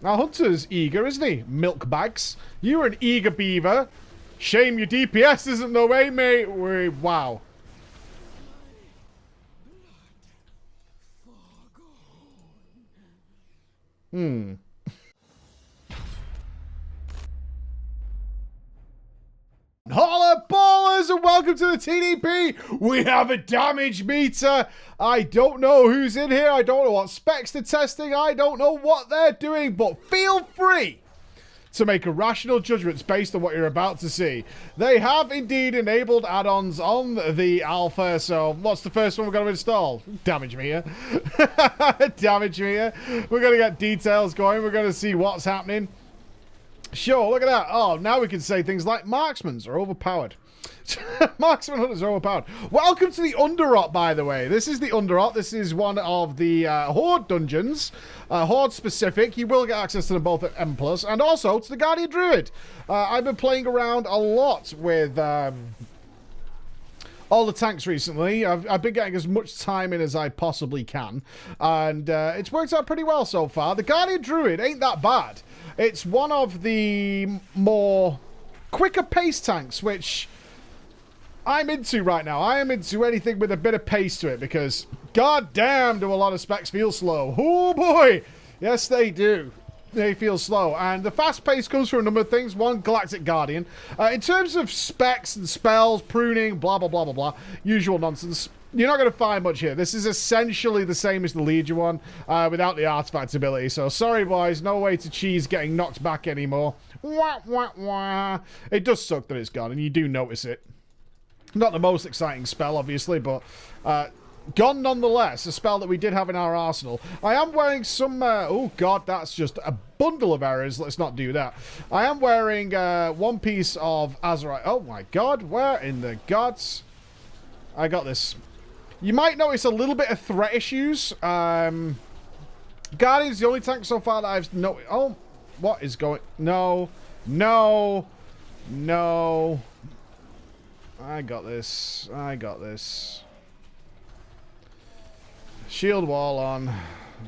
Our hunter's eager, isn't he? Milk bags. You're an eager beaver. Shame your DPS isn't the way, mate. Wow. Holla ballers and welcome to the TDP. We have a damage meter. I don't know who's in here. I don't know what specs they're testing. I don't know what they're doing, but feel free to make a rational judgments based on what you're about to see. They have indeed enabled add-ons on the alpha. So what's the first one we're going to install? Damage meter. Damage meter. We're going to get details going. We're going to see what's happening. Sure, look at that. Oh, now we can say things like marksmans are overpowered. Marksman hunters are overpowered. Welcome to the Underrot, by the way. This is the Underrot. This is one of the Horde dungeons. Horde specific. You will get access to them both at M+, and also to the Guardian Druid. I've been playing around a lot with all the tanks recently. I've been getting as much time in as I possibly can. And it's worked out pretty well so far. The Guardian Druid ain't that bad. It's one of the more quicker pace tanks, which I'm into right now. I am into anything with a bit of pace to it because, goddamn, do a lot of specs feel slow. Oh, boy. Yes, they do. They feel slow. And the fast pace comes from a number of things. One, Galactic Guardian. In terms of specs and spells, pruning, blah, blah, blah, blah, blah, usual nonsense, you're not going to find much here. This is essentially the same as the Legion one without the artifact ability. So, sorry, boys. No way to cheese getting knocked back anymore. Wah, wah, wah. It does suck that it's gone, and you do notice it. Not the most exciting spell, obviously, but gone nonetheless. A spell that we did have in our arsenal. I am wearing some... oh, God, that's just a bundle of errors. Let's not do that. I am wearing one piece of Azerite. Oh, my God. Where in the gods? I got this. You might notice a little bit of threat issues. Guardian's the only tank so far that I've noticed. Oh, what is going... No. No. No. I got this. I got this. Shield wall on.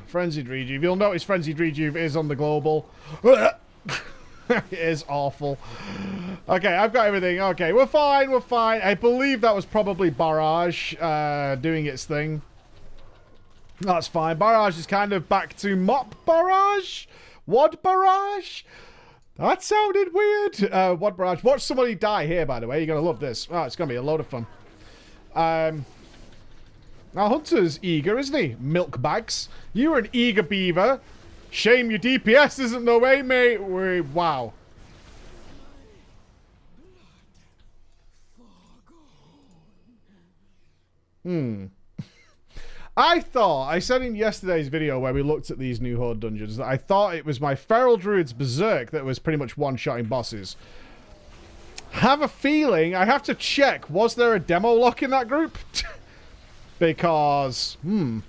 Frenzied Rejuve. You'll notice Frenzied Rejuve is on the global. It is awful. Okay, I've got everything. Okay, we're fine. We're fine. I believe that was probably Barrage doing its thing. That's fine. Barrage is kind of back to Mop Barrage? Wad Barrage? That sounded weird. Wad Barrage. Watch somebody die here, by the way. You're going to love this. Oh, it's going to be a load of fun. Our hunter's eager, isn't he? Milk bags. You're an eager beaver. Shame your DPS isn't the way, mate. Wow. I said in yesterday's video where we looked at these new Horde dungeons that I thought it was my Feral Druid's Berserk that was pretty much one-shotting bosses. Have a feeling, I have to check, was there a demo lock in that group? Because, if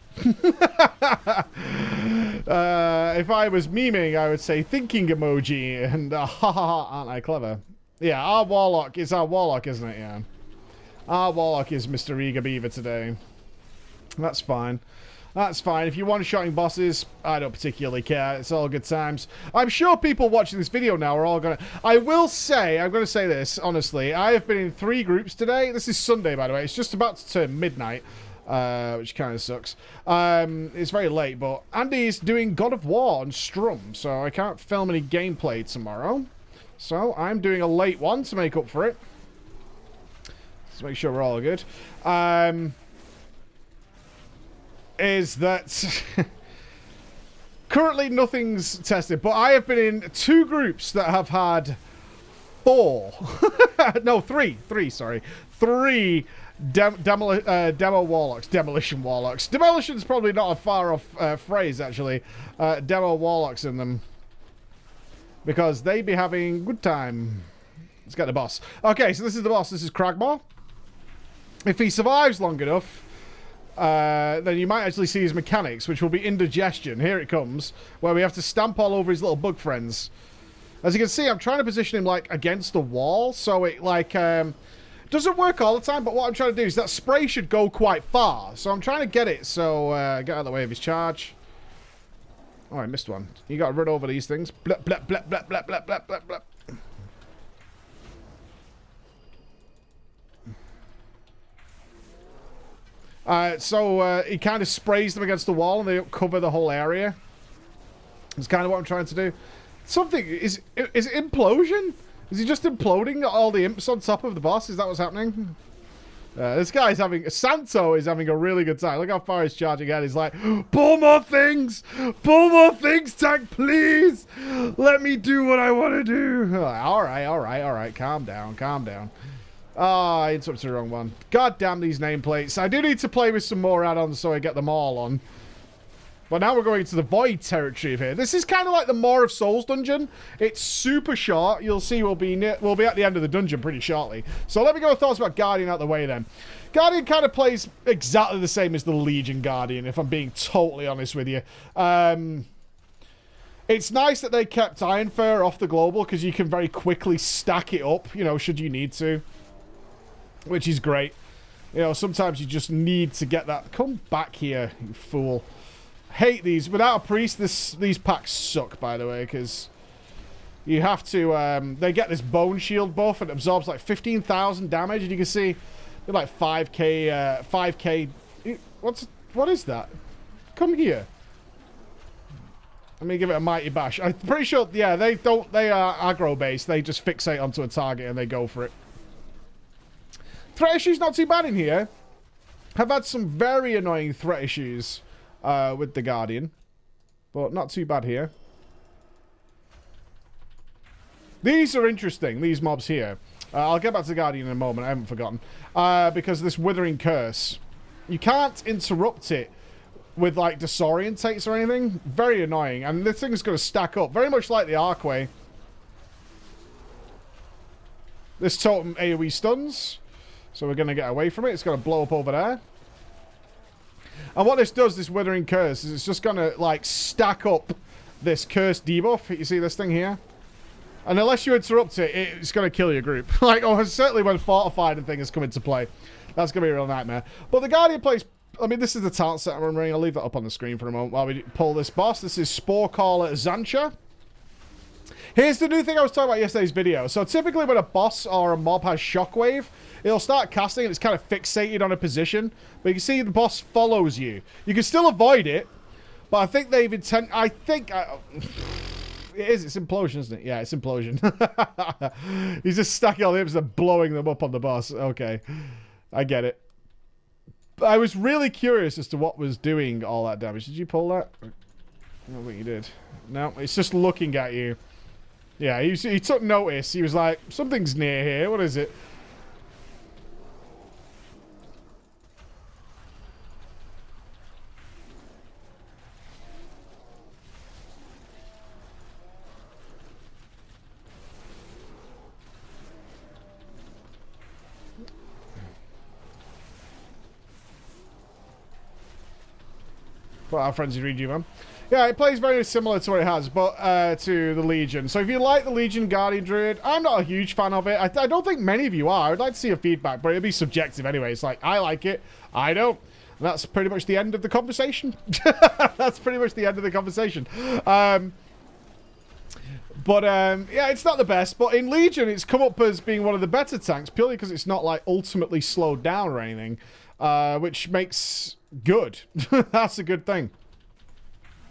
I was memeing, I would say thinking emoji and haha, aren't I clever? Yeah, our Warlock is our Warlock, isn't it? Yeah. Our Warlock is Mr. Eager Beaver today. That's fine. That's fine. If you want shotting bosses, I don't particularly care. It's all good times. I'm sure people watching this video now are all gonna... I will say, I'm gonna say this, honestly. I have been in 3 groups today. This is Sunday, by the way. It's just about to turn midnight. Which kind of sucks. It's very late, but Andy's doing God of War on Strum, so I can't film any gameplay tomorrow. So I'm doing a late one to make up for it. Let's make sure we're all good. Is that currently nothing's tested, but I have been in 2 groups that have had 4. No, 3, sorry. 3 demo warlocks, demolition warlocks. Demolition's probably not a far off phrase, actually. Demo warlocks in them. Because they be having good time. Let's get the boss. Okay, so this is the boss. This is Cragmaw. If he survives long enough, then you might actually see his mechanics, which will be indigestion. Here it comes, where we have to stamp all over his little bug friends. As you can see, I'm trying to position him, like, against the wall, so it, like, doesn't work all the time, but what I'm trying to do is that spray should go quite far. So I'm trying to get it, so, get out of the way of his charge. Oh, I missed one. You got to run over these things. Blep, blep, blep, blep, blep, blep, blep, blep, blep. So he kind of sprays them against the wall and they cover the whole area. That's kind of what I'm trying to do. Something... Is it implosion? Is he just imploding all the imps on top of the boss? Is that what's happening? This guy's having... Santo is having a really good time. Look how far he's charging ahead. He's like, pull more things! Pull more things, tank, please! Let me do what I want to do. Alright. Calm down. Ah, I interrupted the wrong one. God damn these nameplates. I do need to play with some more add-ons so I get them all on. But now we're going to the Void territory of here. This is kind of like the Maw of Souls dungeon. It's super short. You'll see we'll be at the end of the dungeon pretty shortly. So let me go with thoughts about Guardian out the way then. Guardian kind of plays exactly the same as the Legion Guardian, if I'm being totally honest with you. It's nice that they kept Iron Fur off the global because you can very quickly stack it up, you know, should you need to. Which is great. You know, sometimes you just need to get that. Come back here, you fool. Hate these. Without a priest, these packs suck, by the way, because you have to... they get this bone shield buff and it absorbs like 15,000 damage, and you can see they're like 5k... 5k... What is that? Come here. Let me give it a mighty bash. I'm pretty sure, yeah, they are aggro-based. They just fixate onto a target and they go for it. Threat issues not too bad in here. I've had some very annoying threat issues with the Guardian, but not too bad here. These are interesting, these mobs here. I'll get back to the Guardian in a moment, I haven't forgotten. Because this Withering Curse, you can't interrupt it with like disorientates or anything. Very annoying, and this thing's going to stack up, very much like the Arcway. This totem AoE stuns. So we're going to get away from it. It's going to blow up over there. And what this does, this Withering Curse, is it's just going to, like, stack up this curse debuff. You see this thing here? And unless you interrupt it, it's going to kill your group. Like, oh, certainly when Fortified and things come into play. That's going to be a real nightmare. But the Guardian plays... I mean, this is the talent set I'm running. I'll leave that up on the screen for a moment while we pull this boss. This is Sporecaller Zancha. Here's the new thing I was talking about in yesterday's video. So typically when a boss or a mob has Shockwave, it'll start casting and it's kind of fixated on a position. But you can see the boss follows you. You can still avoid it, but I think they've intent... I think... it is. It's implosion, isn't it? Yeah, it's implosion. He's just stacking all the imps and blowing them up on the boss. Okay. I get it. But I was really curious as to what was doing all that damage. Did you pull that? I don't think you did. No, it's just looking at you. Yeah, he took notice. He was like, something's near here. What is it? Well, our friends read you, man. Yeah, it plays very similar to what it has, but to the Legion. So if you like the Legion Guardian Druid, I'm not a huge fan of it. I don't think many of you are. I'd like to see your feedback, but it'll be subjective anyway. It's like, I like it, I don't. And that's pretty much the end of the conversation. That's pretty much the end of the conversation. Yeah, it's not the best, but in Legion, it's come up as being one of the better tanks, purely because it's not, like, ultimately slowed down or anything, which makes good. That's a good thing.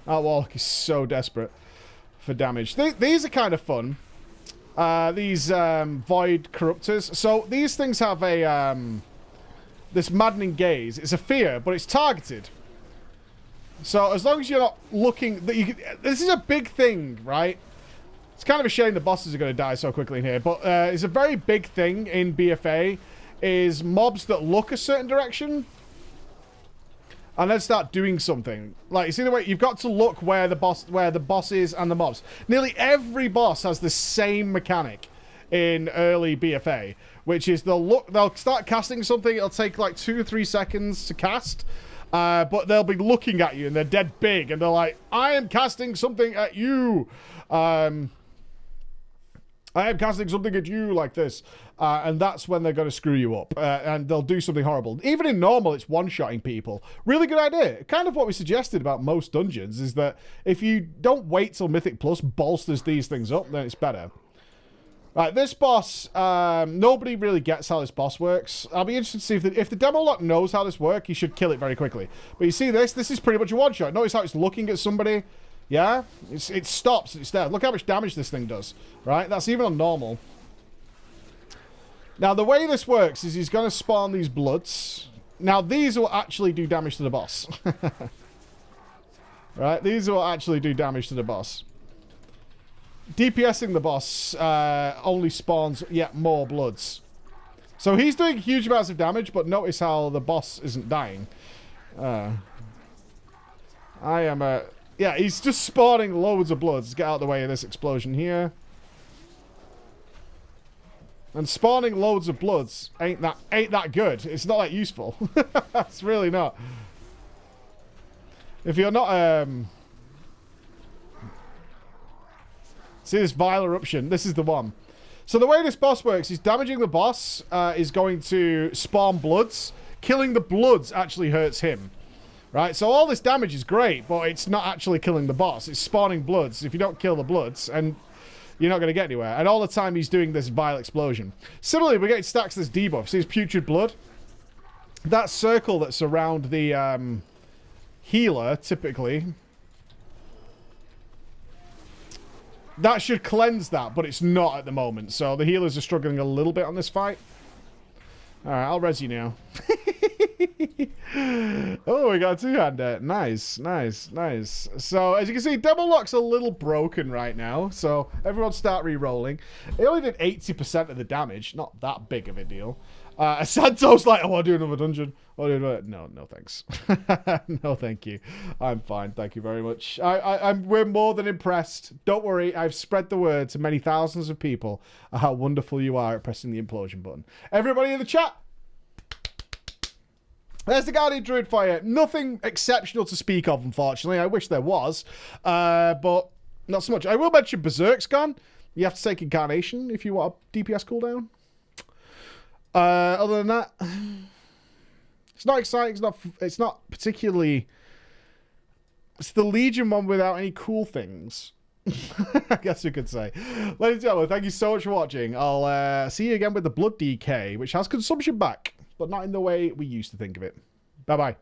Outwalk is so desperate for damage. These are kind of fun. These Void Corruptors. So these things have a this Maddening Gaze. It's a fear, but it's targeted. So as long as you're not looking... this is a big thing, right? It's kind of a shame the bosses are going to die so quickly in here, but it's a very big thing in BfA, is mobs that look a certain direction and then start doing something. Like, you see the way you've got to look where the boss is and the mobs. Nearly every boss has the same mechanic in early BfA, which is they'll start casting something. It'll take like 2 or 3 seconds to cast, but they'll be looking at you and they're dead big and they're like, I am casting something at you. I am casting something at you like this. And that's when they're going to screw you up. And they'll do something horrible. Even in normal, it's one-shotting people. Really good idea. Kind of what we suggested about most dungeons is that if you don't wait till Mythic Plus bolsters these things up, then it's better. Right, this boss, nobody really gets how this boss works. I'll be interested to see if the demo lock knows how this works, he should kill it very quickly. But you see this is pretty much a one-shot. Notice how it's looking at somebody. Yeah? It stops, it's dead. Look how much damage this thing does, right? That's even on normal. Now, the way this works is he's going to spawn these bloods. Now, these will actually do damage to the boss. Right? These will actually do damage to the boss. DPSing the boss only spawns yet more bloods. So he's doing huge amounts of damage, but notice how the boss isn't dying. Yeah, he's just spawning loads of bloods. Get out of the way of this explosion here. And spawning loads of bloods ain't that good. It's not that useful. It's really not. If you're not see this vile eruption? This is the one. So the way this boss works is damaging the boss is going to spawn bloods. Killing the bloods actually hurts him. Right? So all this damage is great, but it's not actually killing the boss. It's spawning bloods. If you don't kill the bloods, and you're not going to get anywhere. And all the time he's doing this vile explosion. Similarly, we're getting stacks of this debuff. See his putrid blood? That circle that's around the healer, typically, that should cleanse that, but it's not at the moment. So the healers are struggling a little bit on this fight. Alright, I'll res you now. Oh, we got a two-hander. Nice, nice, nice. So, as you can see, Demo Lock's a little broken right now. So, everyone start re-rolling. It only did 80% of the damage. Not that big of a deal. Santo's like, I want to do another dungeon. No, no thanks. No, thank you. I'm fine. Thank you very much. We're more than impressed. Don't worry. I've spread the word to many thousands of people how wonderful you are at pressing the implosion button. Everybody in the chat. There's the Guardian Druid for you. Nothing exceptional to speak of, unfortunately. I wish there was. But not so much. I will mention Berserk's gone. You have to take Incarnation if you want a DPS cooldown. Other than that, it's not exciting. It's not particularly. It's the Legion one without any cool things. I guess you could say. Ladies and gentlemen, thank you so much for watching. I'll see you again with the Blood DK, which has consumption back, but not in the way we used to think of it. Bye bye.